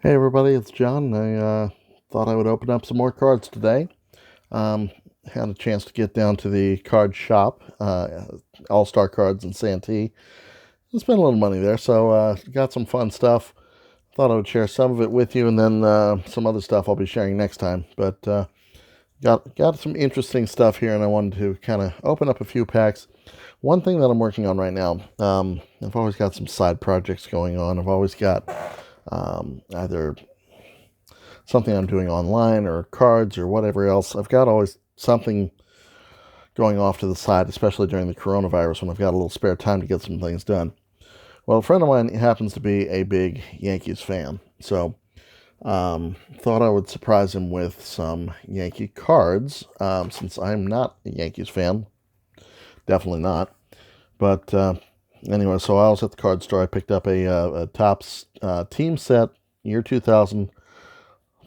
Hey everybody, it's John. I thought I would open up some more cards today. Um, Had a chance to get down to the card shop, All-Star Cards in Santee. I spent a little money there, so got some fun stuff. Thought I would share some of it with you, and then some other stuff I'll be sharing next time. But got some interesting stuff here, and I wanted to kind of open up a few packs. One thing that I'm working on right now, I've always got some side projects going on. I've always got either something I'm doing online or cards or whatever else. I've got always something going off to the side, especially during the coronavirus when I've got a little spare time to get some things done. Well, a friend of mine happens to be a big Yankees fan, so thought I would surprise him with some Yankee cards, since I'm not a Yankees fan. Definitely not. But anyway, so I was at the card store. I picked up a Topps team set, year 2000,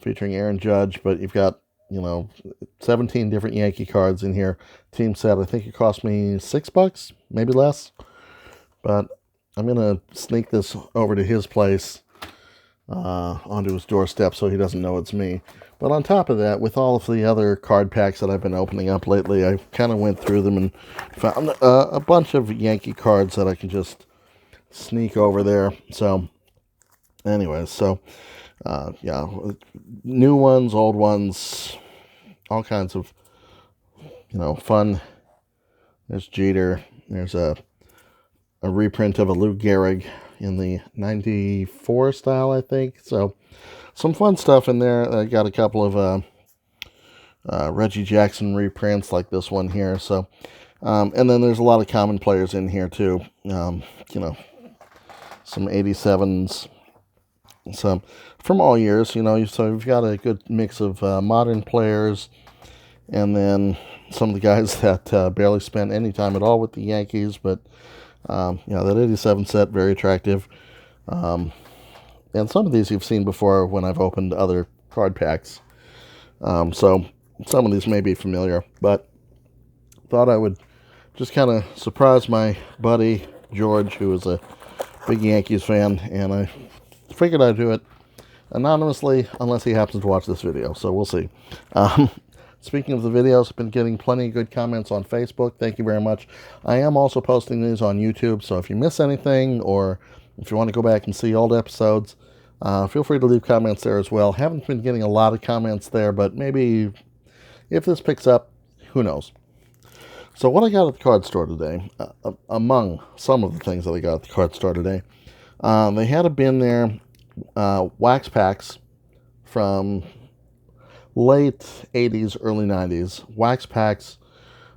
featuring Aaron Judge, but you've got, 17 different Yankee cards in here. Team set, I think it cost me $6, maybe less. But I'm going to sneak this over to his place, onto his doorstep so he doesn't know it's me. But on top of that, with all of the other card packs that I've been opening up lately, I kind of went through them and found a bunch of Yankee cards that I can just sneak over there. So, anyways, yeah, new ones, old ones, all kinds of, fun. There's Jeter. There's a reprint of a Lou Gehrig in the 94 style, I think. So some fun stuff in there. I got a couple of Reggie Jackson reprints like this one here. So, and then there's a lot of common players in here too. Some 87s, some from all years. So you've got a good mix of modern players, and then some of the guys that barely spent any time at all with the Yankees, but that 87 set, very attractive. And some of these you've seen before when I've opened other card packs. So some of these may be familiar, but thought I would just kind of surprise my buddy George, who is a big Yankees fan, and I figured I'd do it anonymously unless he happens to watch this video, so we'll see. Speaking of the videos, I've been getting plenty of good comments on Facebook. Thank you very much. I am also posting these on YouTube, so if you miss anything or if you want to go back and see old episodes, feel free to leave comments there as well. Haven't been getting a lot of comments there, but maybe if this picks up, who knows. So what I got at the card store today, among some of the things that I got at the card store today, they had a bin there, wax packs from late 80s, early 90s, wax packs,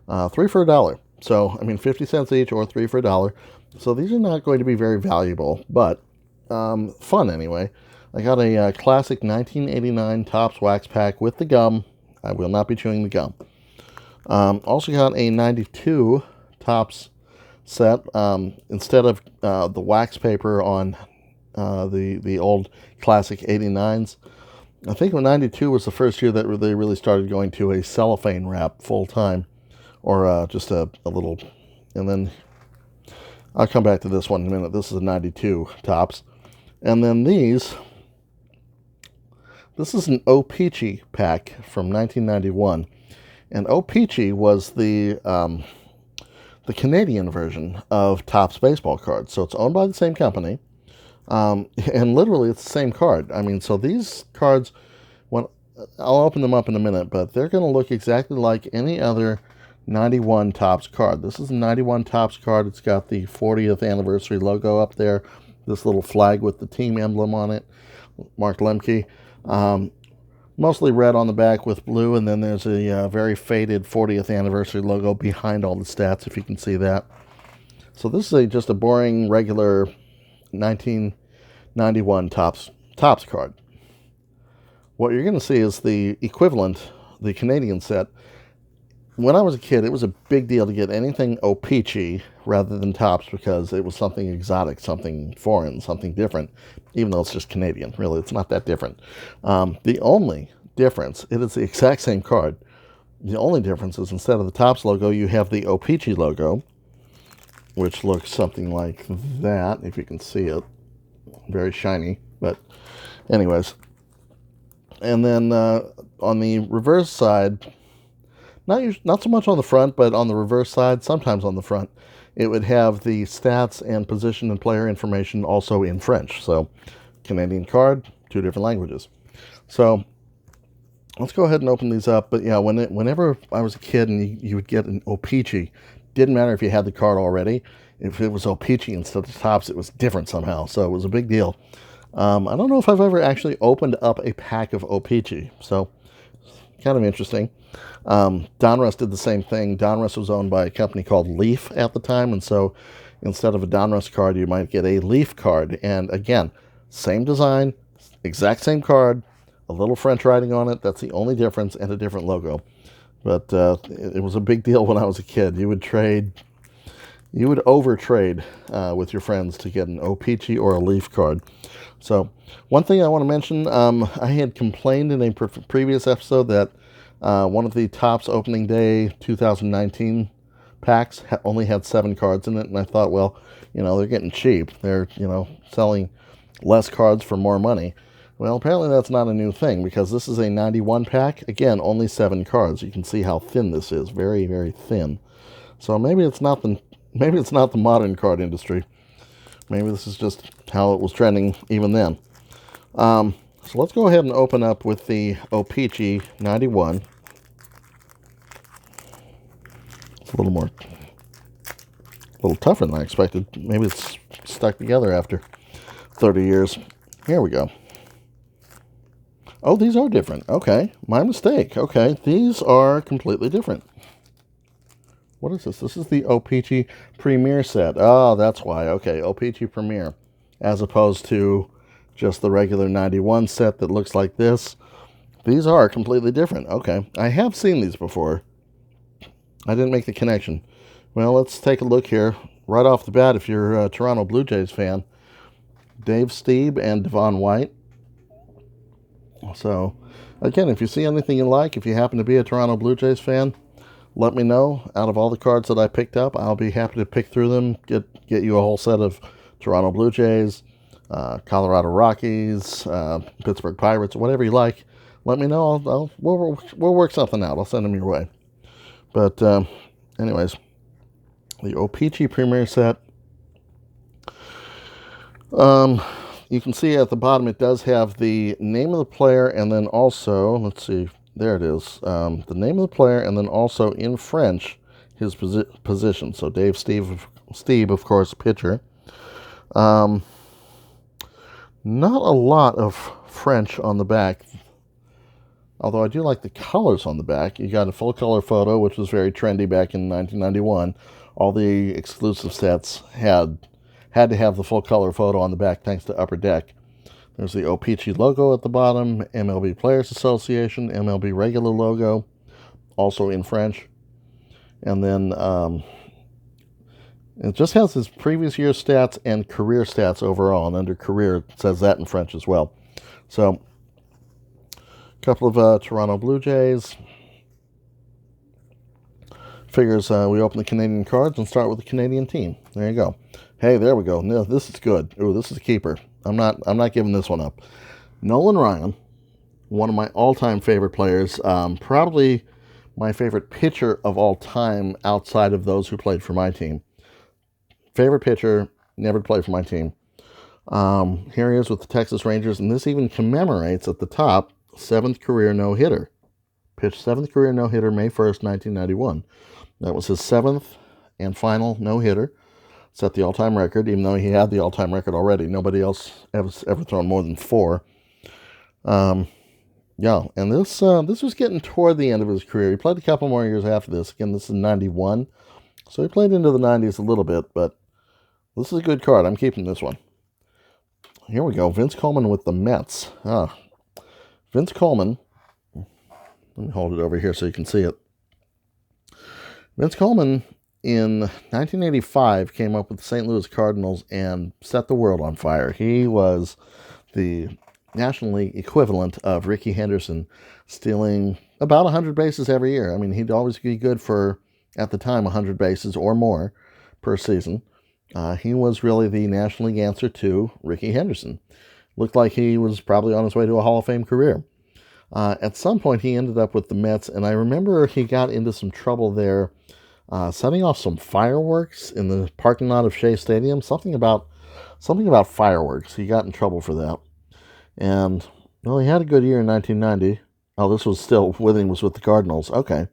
3 for $1. So, 50 cents each or 3 for $1. So these are not going to be very valuable, but fun anyway. I got a classic 1989 Topps wax pack with the gum. I will not be chewing the gum. Also got a 92 Topps set. Instead of the wax paper on the old classic 89s, I think when 92 was the first year that they really started going to a cellophane wrap full time, or just a little, and then I'll come back to this one in a minute. This is a 92 Topps. And then this is an O-Pee-Chee pack from 1991. And O-Pee-Chee was the Canadian version of Topps baseball cards. So it's owned by the same company. And literally it's the same card. So these cards, I'll open them up in a minute, but they're going to look exactly like any other 91 Topps card. This is a 91 Topps card. It's got the 40th anniversary logo up there, this little flag with the team emblem on it, Mark Lemke. Mostly red on the back with blue, and then there's a very faded 40th anniversary logo behind all the stats, if you can see that. So this is just a boring, regular 1991 Topps card. What you're going to see is the equivalent, the Canadian set. When I was a kid, it was a big deal to get anything O-Pee-Chee rather than Topps because it was something exotic, something foreign, something different, even though it's just Canadian. Really, it's not that different. The only difference, it is the exact same card. The only difference is instead of the Topps logo, you have the O-Pee-Chee logo, which looks something like that, if you can see it. Very shiny. But anyways, and then on the reverse side, not so much on the front, but on the reverse side, sometimes on the front, it would have the stats and position and player information also in French. So Canadian card, 2 different languages. So let's go ahead and open these up. But yeah, whenever I was a kid and you would get an O-Pee-Chee, didn't matter if you had the card already. If it was O-Pee-Chee instead of Topps, it was different somehow. So it was a big deal. I don't know if I've ever actually opened up a pack of O-Pee-Chee. So kind of interesting. Donruss did the same thing. Donruss was owned by a company called Leaf at the time, and so instead of a Donruss card, you might get a Leaf card. And again, same design, exact same card, a little French writing on it. That's the only difference, and a different logo. But it was a big deal when I was a kid. You would overtrade with your friends to get an O-Pee-Chee or a Leaf card. So one thing I want to mention, I had complained in a previous episode that one of the Topps opening day 2019 packs only had 7 cards in it, and I thought, well, they're getting cheap. They're, selling less cards for more money. Well, apparently that's not a new thing, because this is a 91 pack. Again, only 7 cards. You can see how thin this is. Very, very thin. So maybe it's not the modern card industry. Maybe this is just how it was trending even then. So let's go ahead and open up with the O-Pee-Chee 91. It's a little tougher than I expected. Maybe it's stuck together after 30 years. Here we go. Oh, these are different. Okay, my mistake. Okay, these are completely different. What is this? This is the O-Pee-Chee Premier set. Oh, that's why. Okay, O-Pee-Chee Premier, as opposed to just the regular 91 set that looks like this. These are completely different. Okay, I have seen these before. I didn't make the connection. Well, let's take a look here. Right off the bat, if you're a Toronto Blue Jays fan, Dave Stieb and Devon White. So, again, if you see anything you like, if you happen to be a Toronto Blue Jays fan, let me know. Out of all the cards that I picked up, I'll be happy to pick through them, get you a whole set of Toronto Blue Jays, Colorado Rockies, Pittsburgh Pirates, whatever you like. Let me know. We'll work something out. I'll send them your way. But anyways, the O-Pee-Chee Premier set. You can see at the bottom it does have the name of the player, and then also, let's see, there it is. The name of the player, and then also in French, his position. So Dave Stieb, of course, pitcher. Not a lot of French on the back, although I do like the colors on the back. You got a full color photo, which was very trendy back in 1991. All the exclusive sets had to have the full color photo on the back, thanks to Upper Deck. There's the O-Pee-Chee logo at the bottom, MLB Players Association, MLB regular logo, also in French. And then it just has his previous year stats and career stats overall, and under career it says that in French as well. So, a couple of Toronto Blue Jays. Figures we open the Canadian cards and start with the Canadian team. There you go. Hey, there we go. No, this is good. Ooh, this is a keeper. I'm not giving this one up. Nolan Ryan, one of my all-time favorite players, probably my favorite pitcher of all time outside of those who played for my team. Favorite pitcher, never played for my team. Here he is with the Texas Rangers, and this even commemorates at the top 7th career no-hitter. Pitched 7th career no-hitter May 1st, 1991. That was his 7th and final no-hitter. Set the all-time record, even though he had the all-time record already. Nobody else has ever thrown more than 4. Yeah, and this was getting toward the end of his career. He played a couple more years after this. Again, this is 91. So he played into the 90s a little bit, but this is a good card. I'm keeping this one. Here we go. Vince Coleman with the Mets. Vince Coleman. Let me hold it over here so you can see it. Vince Coleman, in 1985, came up with the St. Louis Cardinals and set the world on fire. He was the National League equivalent of Rickey Henderson, stealing about 100 bases every year. I mean, he'd always be good for, at the time, 100 bases or more per season. He was really the National League answer to Rickey Henderson. looked like he was probably on his way to a Hall of Fame career. At some point, he ended up with the Mets, and I remember he got into some trouble there, setting off some fireworks in the parking lot of Shea Stadium. Something about fireworks. He got in trouble for that, and well, he had a good year in 1990. Oh, this was still when he was with the Cardinals. Okay.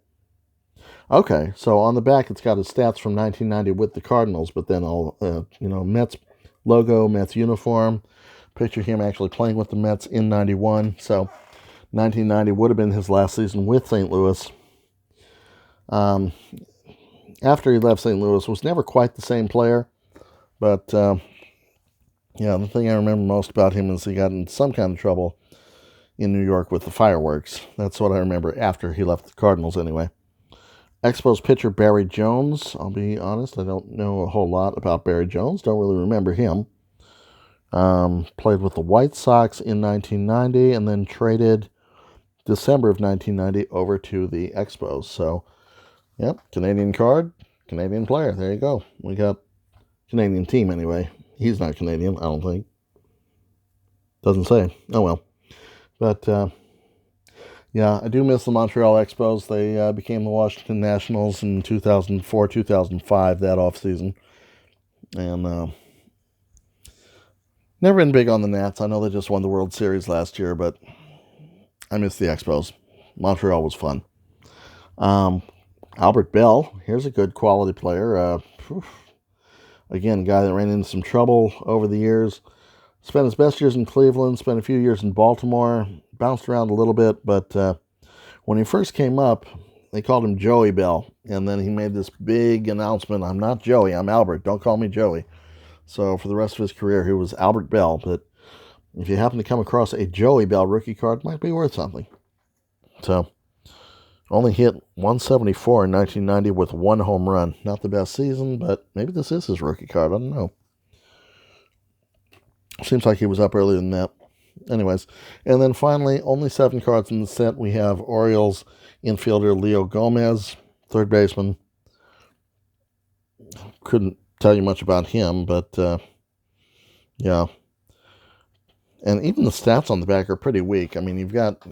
So on the back, it's got his stats from 1990 with the Cardinals, but then all Mets logo, Mets uniform. Picture him actually playing with the Mets in 91. So 1990 would have been his last season with St. Louis. After he left St. Louis, was never quite the same player. But, the thing I remember most about him is he got in some kind of trouble in New York with the fireworks. That's what I remember after he left the Cardinals anyway. Expos pitcher Barry Jones. I'll be honest, I don't know a whole lot about Barry Jones. Don't really remember him. Played with the White Sox in 1990 and then traded December of 1990 over to the Expos. So, yep, Canadian card, Canadian player. There you go. We got Canadian team anyway. He's not Canadian, I don't think. Doesn't say. Oh well. But, I do miss the Montreal Expos. They became the Washington Nationals in 2004, 2005, that offseason. And never been big on the Nats. I know they just won the World Series last year, but I miss the Expos. Montreal was fun. Albert Bell, here's a good quality player. Again, a guy that ran into some trouble over the years. Spent his best years in Cleveland, spent a few years in Baltimore, bounced around a little bit, but when he first came up, they called him Joey Bell, and then he made this big announcement, I'm not Joey, I'm Albert, don't call me Joey. So for the rest of his career, he was Albert Bell, but if you happen to come across a Joey Bell rookie card, it might be worth something. So, only hit 174 in 1990 with one home run. Not the best season, but maybe this is his rookie card, I don't know. Seems like he was up earlier than that. Anyways, and then finally, only 7 cards in the set. We have Orioles infielder Leo Gomez, third baseman. Couldn't tell you much about him, but yeah. And even the stats on the back are pretty weak. I mean, you've got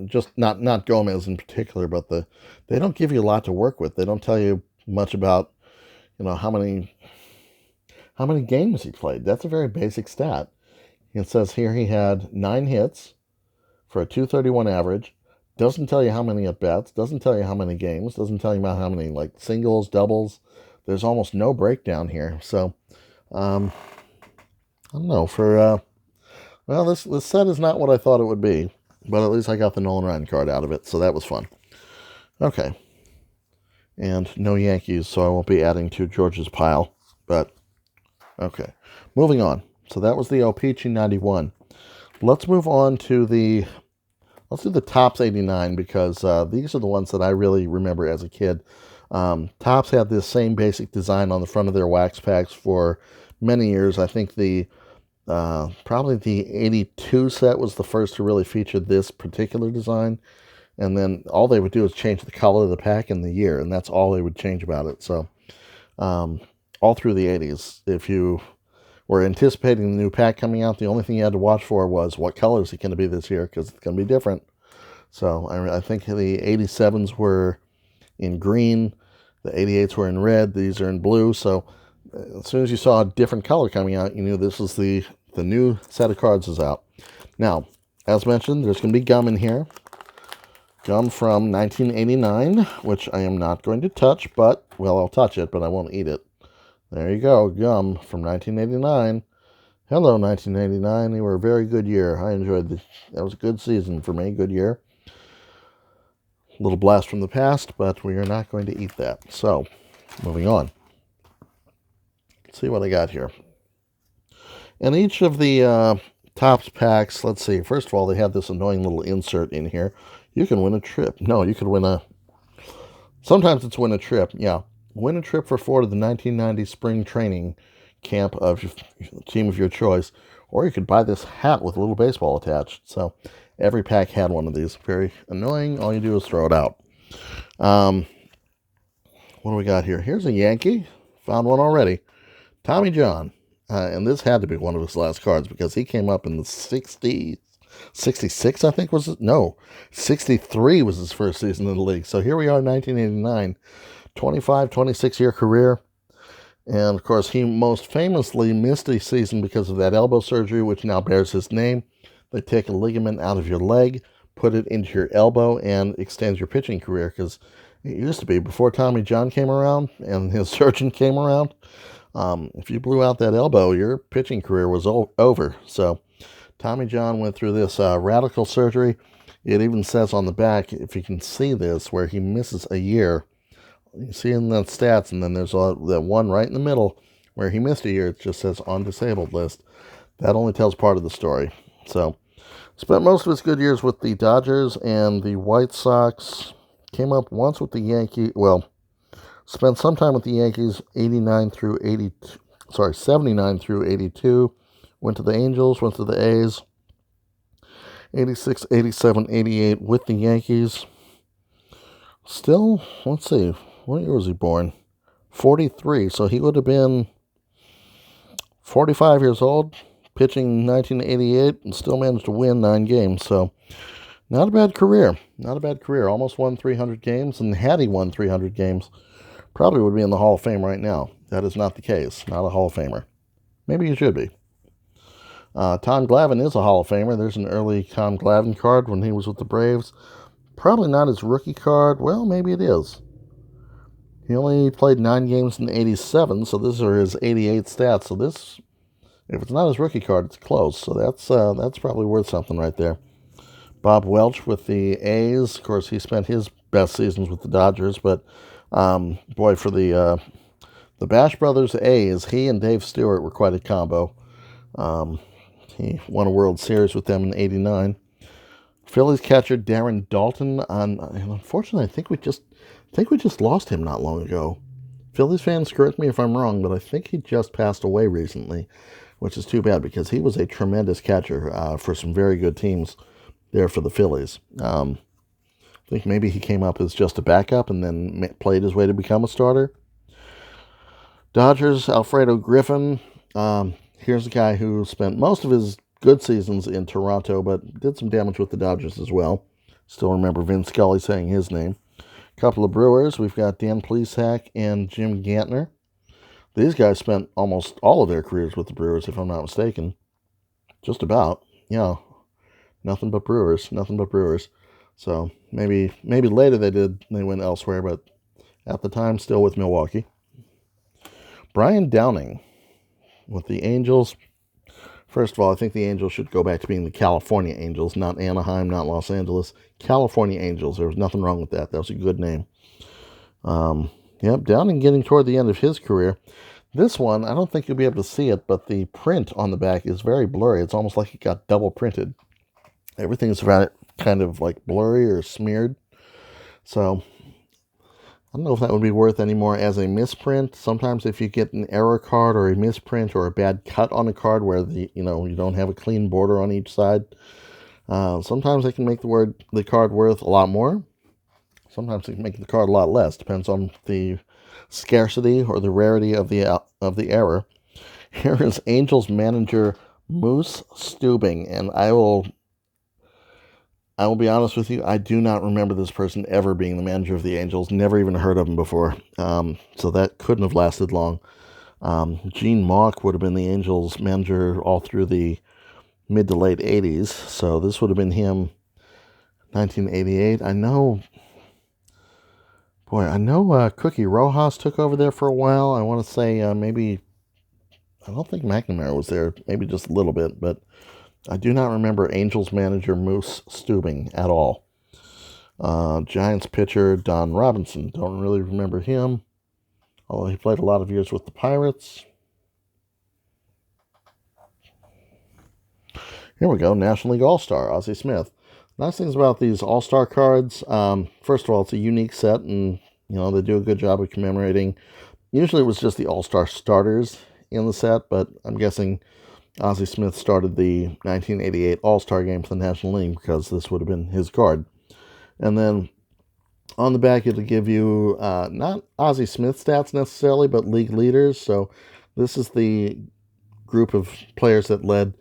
just not Gomez in particular, but they don't give you a lot to work with. They don't tell you much about how many games he played. That's a very basic stat. It says here he had 9 hits for a .231 average. Doesn't tell you how many at-bats. Doesn't tell you how many games. Doesn't tell you about how many singles, doubles. There's almost no breakdown here. So, I don't know. This set is not what I thought it would be. But at least I got the Nolan Ryan card out of it. So that was fun. Okay. And no Yankees, so I won't be adding to George's pile. But, okay. Moving on. So that was the O-Pee-Chee 91. Let's move on to let's do the Topps 89 because these are the ones that I really remember as a kid. Topps had this same basic design on the front of their wax packs for many years. I think probably the 82 set was the first to really feature this particular design. And then all they would do is change the color of the pack and the year, and that's all they would change about it. So all through the 80s, if you were anticipating the new pack coming out, the only thing you had to watch for was what color is it going to be this year, because it's going to be different. So I think the 87s were in green, the 88s were in red, these are in blue. So as soon as you saw a different color coming out, you knew this was the new set of cards is out. Now, as mentioned, there's going to be gum in here. Gum from 1989, which I am not going to touch, but, well, I'll touch it, but I won't eat it. There you go, gum from 1989. Hello, 1989. You were a very good year. I enjoyed that was a good season for me, good year. A little blast from the past, but we are not going to eat that. So, moving on. Let's see what I got here. In each of the Topps packs, let's see. First of all, they have this annoying little insert in here. You can win a trip. No, you could win sometimes it's win a trip. Yeah. Win a trip for 4 to the 1990 spring training camp of your team of your choice. Or you could buy this hat with a little baseball attached. So every pack had one of these. Very annoying. All you do is throw it out. What do we got here? Here's a Yankee. Found one already. Tommy John. and this had to be one of his last cards because he came up in the 60s. 66, I think, was it? No, 63 was his first season in the league. So here we are, 1989, 25, 26-year career. And, of course, he most famously missed a season because of that elbow surgery, which now bears his name. They take a ligament out of your leg, put it into your elbow, and extend your pitching career. Because it used to be, before Tommy John came around and his surgeon came around, if you blew out that elbow, your pitching career was over. So Tommy John went through this radical surgery. It even says on the back, if you can see this, where he misses a year. You see in the stats, and then there's that one right in the middle where he missed a year. It just says on disabled list. That only tells part of the story. So, spent most of his good years with the Dodgers and the White Sox. Came up once with the Yankees. Well, spent some time with the Yankees, 79 through 82. Went to the Angels, went to the A's. 86, 87, 88 with the Yankees. Still, let's see, what year was he born? 43, so he would have been 45 years old, pitching 1988, and still managed to win 9 games. So, not a bad career. Not a bad career. Almost won 300 games, and had he won 300 games, probably would be in the Hall of Fame right now. That is not the case. Not a Hall of Famer. Maybe he should be. Tom Glavine is a Hall of Famer. There's an early Tom Glavine card when he was with the Braves. Probably not his rookie card. Well, maybe it is. He only played 9 games in 87, so these are his 88 stats. So this, if it's not his rookie card, it's close. So that's probably worth something right there. Bob Welch with the A's. Of course, he spent his best seasons with the Dodgers, but boy, for the Bash Brothers A's, he and Dave Stewart were quite a combo. He won a World Series with them in '89. Phillies catcher Darren Daulton unfortunately, I think we just lost him not long ago. Phillies fans, correct me if I'm wrong, but I think he just passed away recently, which is too bad because he was a tremendous catcher for some very good teams there for the Phillies. I think maybe he came up as just a backup and then played his way to become a starter. Dodgers, Alfredo Griffin. Here's a guy who spent most of his good seasons in Toronto, but did some damage with the Dodgers as well. Still remember Vin Scully saying his name. A couple of Brewers. We've got Dan Plesac and Jim Gantner. These guys spent almost all of their careers with the Brewers, if I'm not mistaken. Just about. Yeah. Nothing but Brewers. Nothing but Brewers. So maybe later they went elsewhere, but at the time, still with Milwaukee. Brian Downing with the Angels. First of all, I think the Angels should go back to being the California Angels, not Anaheim, not Los Angeles. California Angels. There was nothing wrong with that. That was a good name. Downing getting toward the end of his career. This one, I don't think you'll be able to see it, but the print on the back is very blurry. It's almost like it got double printed. Everything's kind of like blurry or smeared. So I don't know if that would be worth any more as a misprint. Sometimes if you get an error card or a misprint or a bad cut on a card where you don't have a clean border on each side, sometimes it can make the card worth a lot more. Sometimes it can make the card a lot less. Depends on the scarcity or the rarity of the error. Here is Angels manager Moose Stubing, and I will be honest with you, I do not remember this person ever being the manager of the Angels. Never even heard of him before. So that couldn't have lasted long. Gene Mauch would have been the Angels manager all through the mid to late 80s. So this would have been him, 1988. I know Cookie Rojas took over there for a while. I want to say I don't think McNamara was there, maybe just a little bit, but I do not remember Angels manager Moose Stubing at all. Giants pitcher Don Robinson. Don't really remember him, although he played a lot of years with the Pirates. Here we go, National League All-Star, Ozzie Smith. Nice things about these All-Star cards, first of all, it's a unique set, and they do a good job of commemorating. Usually it was just the All-Star starters in the set, but I'm guessing Ozzie Smith started the 1988 All-Star Game for the National League because this would have been his card. And then on the back, it'll give you not Ozzie Smith stats necessarily, but league leaders. So this is the group of players that led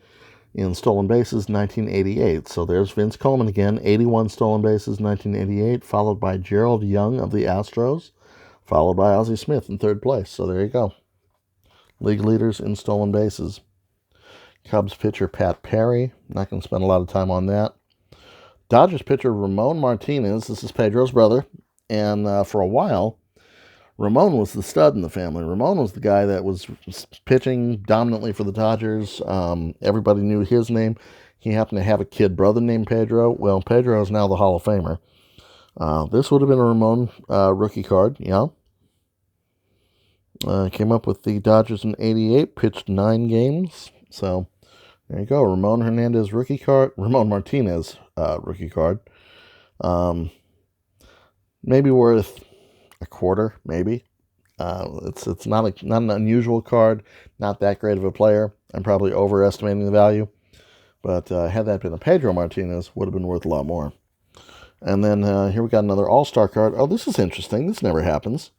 in stolen bases, 1988. So there's Vince Coleman again, 81 stolen bases, 1988, followed by Gerald Young of the Astros, followed by Ozzie Smith in third place. So there you go. League leaders in stolen bases. Cubs pitcher Pat Perry. Not going to spend a lot of time on that. Dodgers pitcher Ramon Martinez. This is Pedro's brother. And for a while, Ramon was the stud in the family. Ramon was the guy that was pitching dominantly for the Dodgers. Everybody knew his name. He happened to have a kid brother named Pedro. Well, Pedro is now the Hall of Famer. This would have been a Ramon rookie card, yeah. Came up with the Dodgers in 88, pitched 9 games. So there you go. Ramon Hernandez rookie card. Ramon Martinez rookie card. Maybe worth a quarter, maybe. It's not an unusual card. Not that great of a player. I'm probably overestimating the value. But had that been a Pedro Martinez, would have been worth a lot more. And then here we got another All-Star card. Oh, this is interesting. This never happens.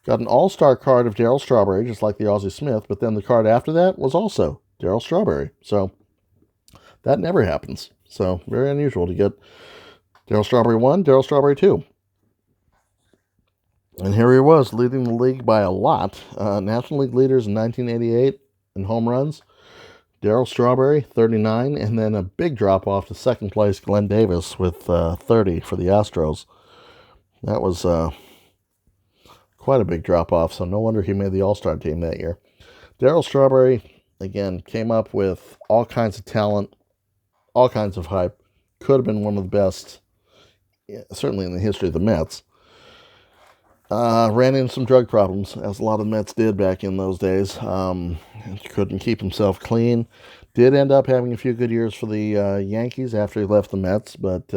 Got an All-Star card of Darryl Strawberry, just like the Ozzie Smith, but then the card after that was also Darryl Strawberry. So that never happens. So very unusual to get Darryl Strawberry 1, Darryl Strawberry 2. And here he was, leading the league by a lot. National League leaders in 1988 in home runs. Darryl Strawberry, 39, and then a big drop-off to second place, Glenn Davis, with 30 for the Astros. That was quite a big drop-off, so no wonder he made the All-Star team that year. Darryl Strawberry, again, came up with all kinds of talent, all kinds of hype. Could have been one of the best, certainly in the history of the Mets. Ran into some drug problems, as a lot of Mets did back in those days. Couldn't keep himself clean. Did end up having a few good years for the Yankees after he left the Mets, but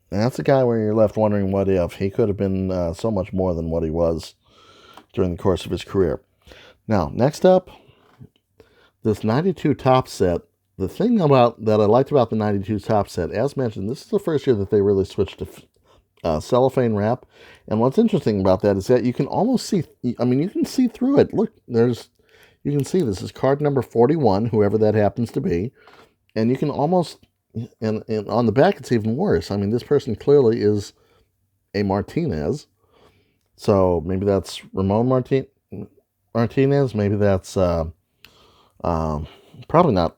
that's a guy where you're left wondering what if. He could have been so much more than what he was during the course of his career. Now, next up, this 92 Topps set. The thing about that I liked about the 92 Topps set, as mentioned, this is the first year that they really switched to cellophane wrap. And what's interesting about that is that you can almost see, I mean, you can see through it. Look, you can see this is card number 41, whoever that happens to be. And you can almost, and on the back it's even worse. I mean, this person clearly is a Martinez. So maybe that's Ramon Martinez. Maybe that's probably not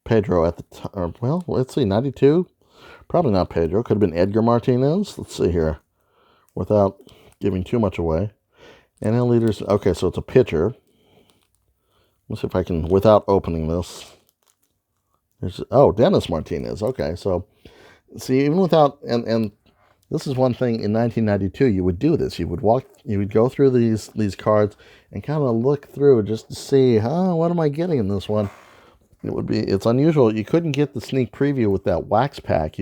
Pedro at the time. Well, let's see, 92. Probably not Pedro. Could have been Edgar Martinez. Let's see here. Without giving too much away. NL leaders. Okay, so it's a pitcher. Let's see if I can, without opening this. Dennis Martinez. Okay, so, see, even without, and this is one thing in 1992, you would do this. You would go through these cards and kind of look through just to see, what am I getting in this one? It's unusual. You couldn't get the sneak preview with that wax pack,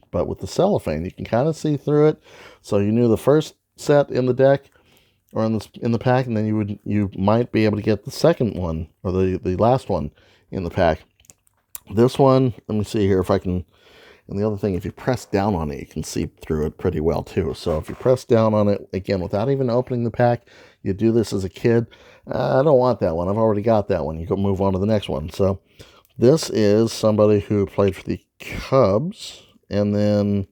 but with the cellophane, you can kind of see through it. So you knew the first set in the deck or in the pack, and then you might be able to get the second one or the last one in the pack. This one, let me see here if I can. And the other thing, if you press down on it, you can see through it pretty well too. So if you press down on it again without even opening the pack, you do this as a kid. I don't want that one. I've already got that one. You can move on to the next one. So this is somebody who played for the Cubs and then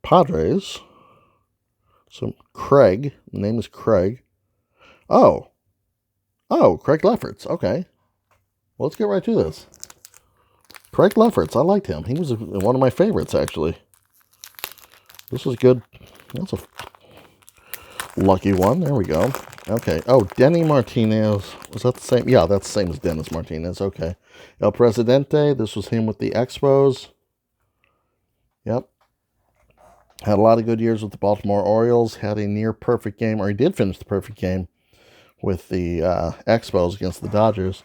Padres. So Craig. The name is Craig. Oh, Craig Lefferts. Okay. Well, let's get right to this. Craig Lefferts. I liked him. He was one of my favorites, actually. This was good. That's a lucky one. There we go. Okay. Oh, Denny Martinez. Was that the same? Yeah, that's the same as Dennis Martinez. Okay. El Presidente. This was him with the Expos. Yep. Had a lot of good years with the Baltimore Orioles. Had a near perfect game, or he did finish the perfect game with the Expos against the Dodgers.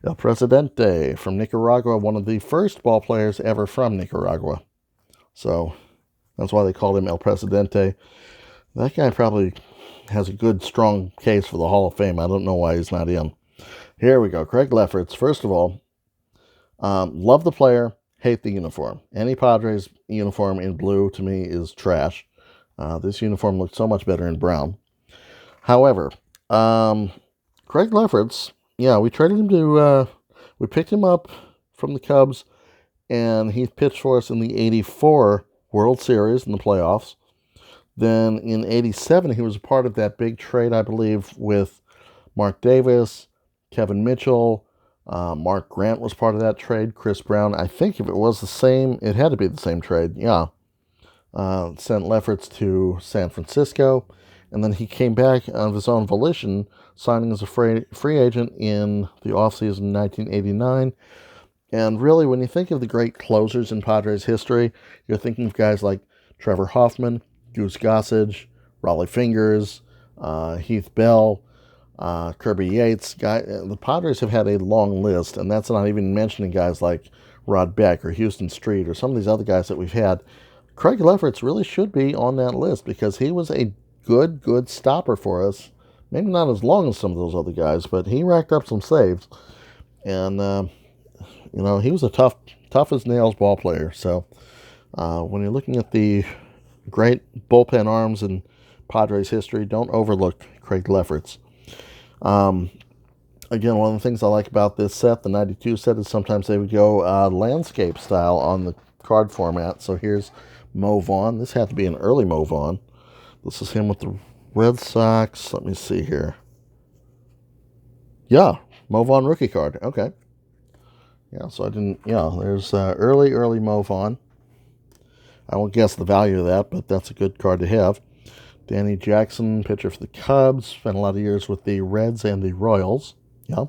El Presidente from Nicaragua, one of the first ball players ever from Nicaragua. So that's why they called him El Presidente. That guy probably has a good, strong case for the Hall of Fame. I don't know why he's not in. Here we go. Craig Lefferts. First of all, love the player, hate the uniform. Any Padres uniform in blue, to me, is trash. This uniform looks so much better in brown. However, Craig Lefferts yeah, we traded him to, we picked him up from the Cubs, and he pitched for us in the 84 World Series in the playoffs. Then in 87, he was a part of that big trade, I believe, with Mark Davis, Kevin Mitchell. Mark Grant was part of that trade. Chris Brown, I think if it was the same, it had to be the same trade. Yeah. Sent Lefferts to San Francisco. And then he came back of his own volition, signing as a free agent in the offseason 1989. And really, when you think of the great closers in Padres history, you're thinking of guys like Trevor Hoffman, Goose Gossage, Raleigh Fingers, Heath Bell, Kirby Yates. The Padres have had a long list, and that's not even mentioning guys like Rod Beck or Houston Street or some of these other guys that we've had. Craig Lefferts really should be on that list because he was a good stopper for us. Maybe not as long as some of those other guys, but he racked up some saves. And, he was a tough as nails ball player. So when you're looking at the great bullpen arms in Padres history, don't overlook Craig Lefferts. Again, one of the things I like about this set, the 92 set, is sometimes they would go landscape style on the card format. So here's Mo Vaughn. This had to be an early Mo Vaughn. This is him with the Red Sox. Let me see here. Yeah, Mo Vaughn rookie card. Okay. Yeah, so I didn't, there's early Mo Vaughn. I won't guess the value of that, but that's a good card to have. Danny Jackson, pitcher for the Cubs. Spent a lot of years with the Reds and the Royals. Yeah.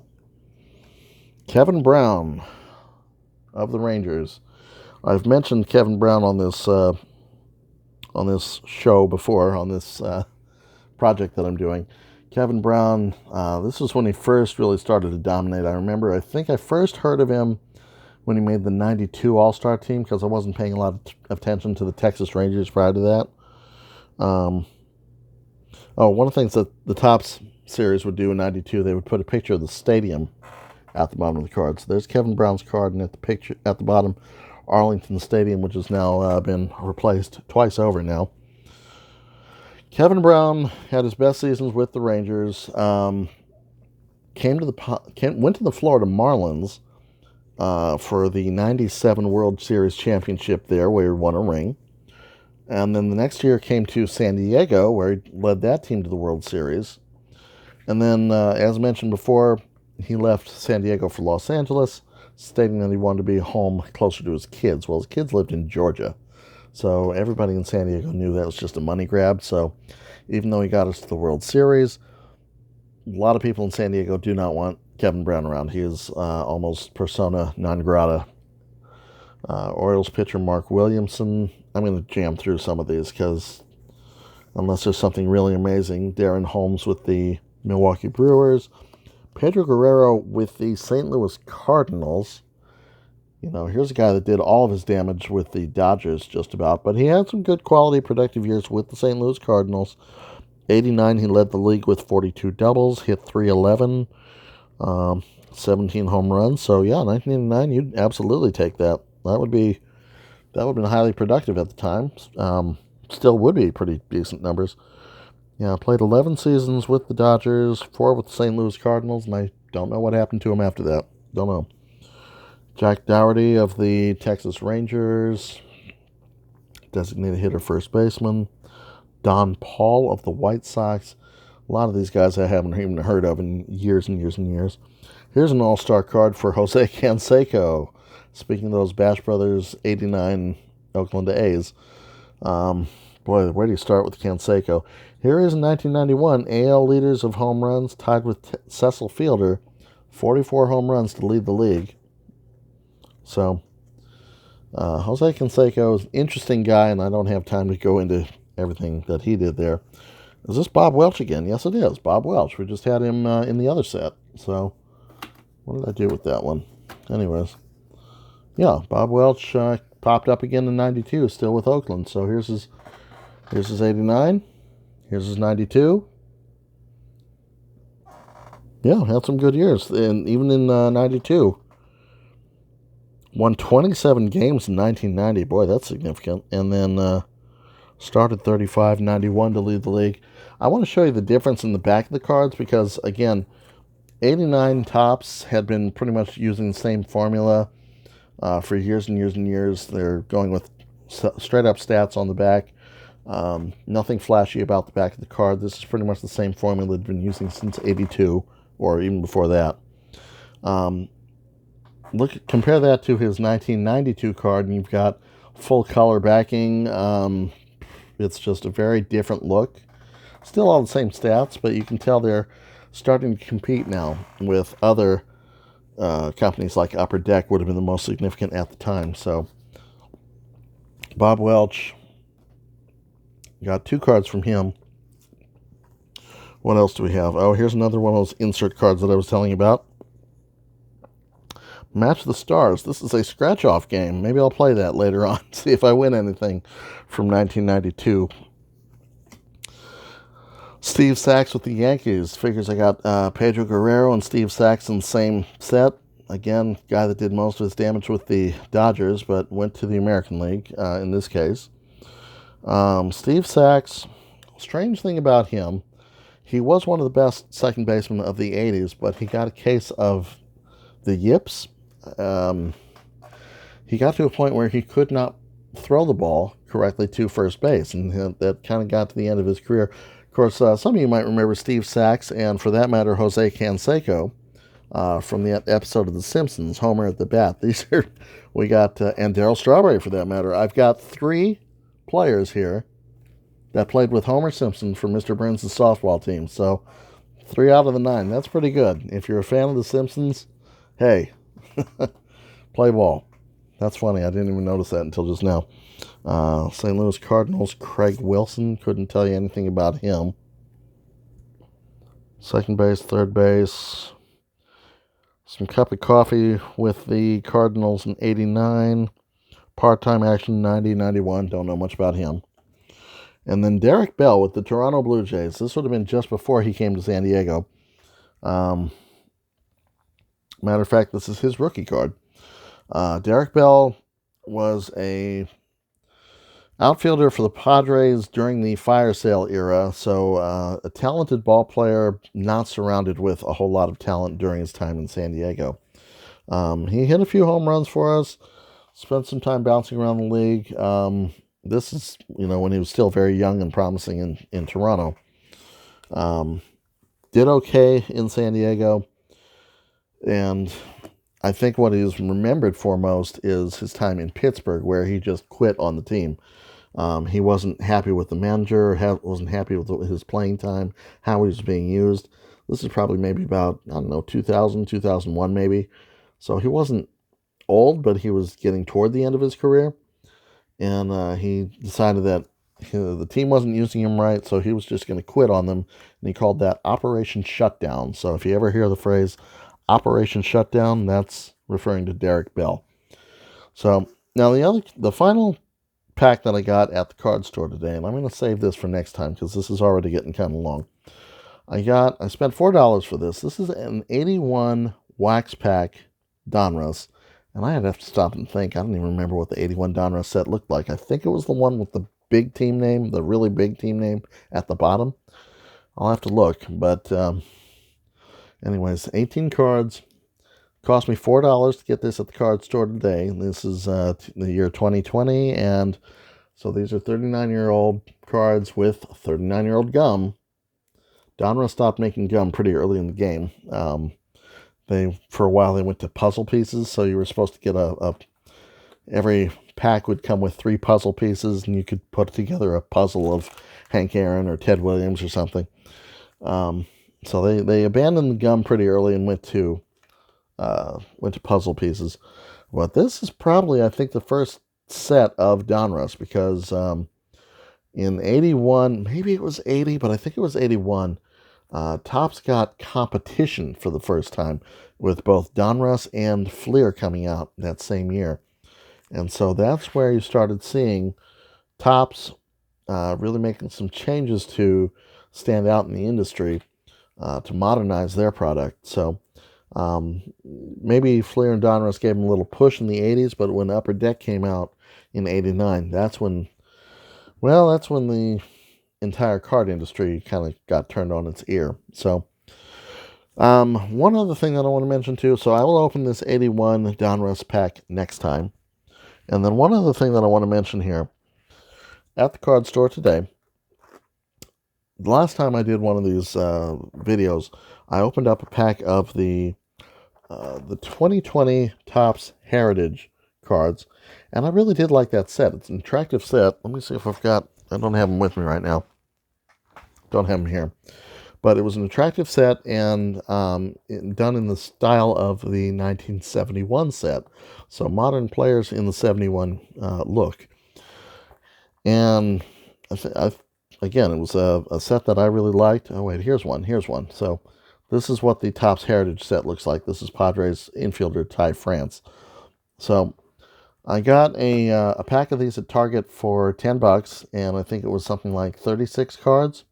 Kevin Brown of the Rangers. I've mentioned Kevin Brown on this show before, on this project that I'm doing. Kevin Brown, this was when he first really started to dominate. I think I first heard of him when he made the 92 All-Star team because I wasn't paying a lot of attention to the Texas Rangers prior to that. One of the things that the Topps series would do in 92, they would put a picture of the stadium at the bottom of the card. So there's Kevin Brown's card, and at the bottom, Arlington Stadium, which has now been replaced twice over now. Kevin Brown had his best seasons with the Rangers. Went to the Florida Marlins for the 97 World Series championship there, where he won a ring. And then the next year came to San Diego, where he led that team to the World Series. And then, as mentioned before, he left San Diego for Los Angeles, stating that he wanted to be home closer to his kids. Well, his kids lived in Georgia. So everybody in San Diego knew that was just a money grab. So even though he got us to the World Series, a lot of people in San Diego do not want Kevin Brown around. He is almost persona non grata. Orioles pitcher Mark Williamson. I'm going to jam through some of these because unless there's something really amazing. Darren Holmes with the Milwaukee Brewers. Pedro Guerrero with the St. Louis Cardinals. Here's a guy that did all of his damage with the Dodgers just about, but he had some good quality productive years with the St. Louis Cardinals. 89, he led the league with 42 doubles, hit 311, 17 home runs. So yeah, 1989, you'd absolutely take that. That would have been highly productive at the time. Still would be pretty decent numbers. Yeah, played 11 seasons with the Dodgers, 4 with the St. Louis Cardinals, and I don't know what happened to him after that. Don't know. Jack Dougherty of the Texas Rangers, designated hitter, first baseman. Don Paul of the White Sox. A lot of these guys I haven't even heard of in years and years and years. Here's an all-star card for Jose Canseco. Speaking of those Bash Brothers 89 Oakland A's. Boy, where do you start with Canseco? Here is in 1991, AL leaders of home runs, tied with Cecil Fielder, 44 home runs to lead the league. So, Jose Canseco is an interesting guy, and I don't have time to go into everything that he did there. Is this Bob Welch again? Yes, it is. Bob Welch. We just had him in the other set. So, what did I do with that one? Anyways, yeah, Bob Welch popped up again in 92, still with Oakland. So here's his 89. Here's his 92. Yeah, had some good years. And even in 92, won 27 games in 1990. Boy, that's significant. And then started 35-91 to lead the league. I want to show you the difference in the back of the cards because, again, '89 Topps had been pretty much using the same formula for years and years and years. They're going with straight up stats on the back. Nothing flashy about the back of the card. This is pretty much the same formula they've been using since '82 or even before that. Compare that to his 1992 card, and you've got full color backing. It's just a very different look. Still all the same stats, but you can tell they're starting to compete now with other companies like Upper Deck would have been the most significant at the time. So Bob Welch, got 2 cards from him. What else do we have? Oh, here's another one of those insert cards that I was telling you about. Match the Stars. This is a scratch-off game. Maybe I'll play that later on, see if I win anything from 1992. Steve Sax with the Yankees. Figures I got Pedro Guerrero and Steve Sax in the same set. Again, guy that did most of his damage with the Dodgers, but went to the American League in this case. Steve Sax, strange thing about him, he was one of the best second basemen of the 80s, but he got a case of the yips. He got to a point where he could not throw the ball correctly to first base, and that kind of got to the end of his career. Of course, some of you might remember Steve Sax, and for that matter, Jose Canseco from the episode of The Simpsons, Homer at the Bat. These are, we got, and Darryl Strawberry for that matter. I've got 3 players here that played with Homer Simpson for Mr. Burns' softball team. So 3 out of the 9. That's pretty good. If you're a fan of The Simpsons, hey, play ball. That's funny. I didn't even notice that until just now. St. Louis Cardinals, Craig Wilson. Couldn't tell you anything about him. Second base, third base. Some cup of coffee with the Cardinals in '89. Part-time action 90, 91. Don't know much about him. And then Derek Bell with the Toronto Blue Jays. This would have been just before he came to San Diego. Matter of fact, this is his rookie card. Derek Bell was a outfielder for the Padres during the fire sale era, so a talented ball player, not surrounded with a whole lot of talent during his time in San Diego. He hit a few home runs for us, spent some time bouncing around the league. This is, when he was still very young and promising in Toronto. Did okay in San Diego, and I think what he's remembered for most is his time in Pittsburgh, where he just quit on the team. He wasn't happy with the manager, wasn't happy with his playing time, how he was being used. This is probably maybe about, 2000, 2001 maybe. So he wasn't old, but he was getting toward the end of his career. And he decided that the team wasn't using him right, so he was just going to quit on them. And he called that Operation Shutdown. So if you ever hear the phrase Operation Shutdown, that's referring to Derek Bell. So now the final pack that I got at the card store today, and I'm going to save this for next time because this is already getting kind of long. I spent $4 for this. This is an 81 wax pack Donruss, and I had to have to stop and think. I don't even remember what the 81 Donruss set looked like. I think it was the one with the big team name, the really big team name at the bottom. I'll have to look, but anyways, 18 cards. Cost me $4 to get this at the card store today. This is the year 2020, and so these are 39-year-old cards with 39-year-old gum. Donruss stopped making gum pretty early in the game. For a while, they went to puzzle pieces, so you were supposed to get every pack would come with 3 puzzle pieces, and you could put together a puzzle of Hank Aaron or Ted Williams or something. So they abandoned the gum pretty early and went to puzzle pieces. But this is probably, I think, the first set of Donruss, because in 81, maybe it was 80, but I think it was 81, Topps got competition for the first time with both Donruss and Fleer coming out that same year. And so that's where you started seeing Topps really making some changes to stand out in the industry, to modernize their product. So maybe Fleer and Donruss gave them a little push in the 80s, but when Upper Deck came out in 89, that's when the entire card industry kind of got turned on its ear. So One other thing that I want to mention too, so I will open this 81 Donruss pack next time. And then one other thing that I want to mention here, at the card store today, the last time I did one of these videos, I opened up a pack of the 2020 Topps Heritage cards, and I really did like that set. It's an attractive set. Let me see if I don't have them with me right now. Don't have them here. But it was an attractive set and done in the style of the 1971 set. So modern players in the 71 look. And again, it was a set that I really liked. Oh, wait, here's one. Here's one. So this is what the Topps Heritage set looks like. This is Padres infielder Ty France. So I got a pack of these at Target for $10, and I think it was something like 36 cards.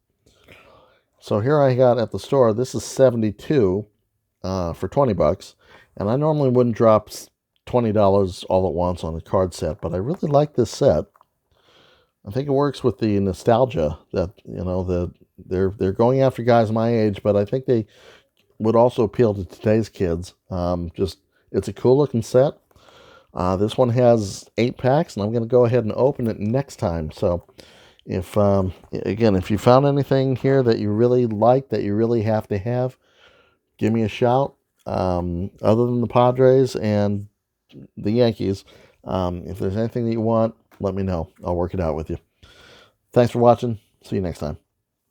So here I got at the store, this is 72 for $20, and I normally wouldn't drop $20 all at once on a card set, but I really like this set. I think it works with the nostalgia that, they're going after guys my age, but I think they would also appeal to today's kids. It's a cool looking set. This one has 8 packs, and I'm going to go ahead and open it next time. So if you found anything here that you really like, that you really have to have, give me a shout. Other than the Padres and the Yankees, if there's anything that you want, let me know. I'll work it out with you. Thanks for watching. See you next time.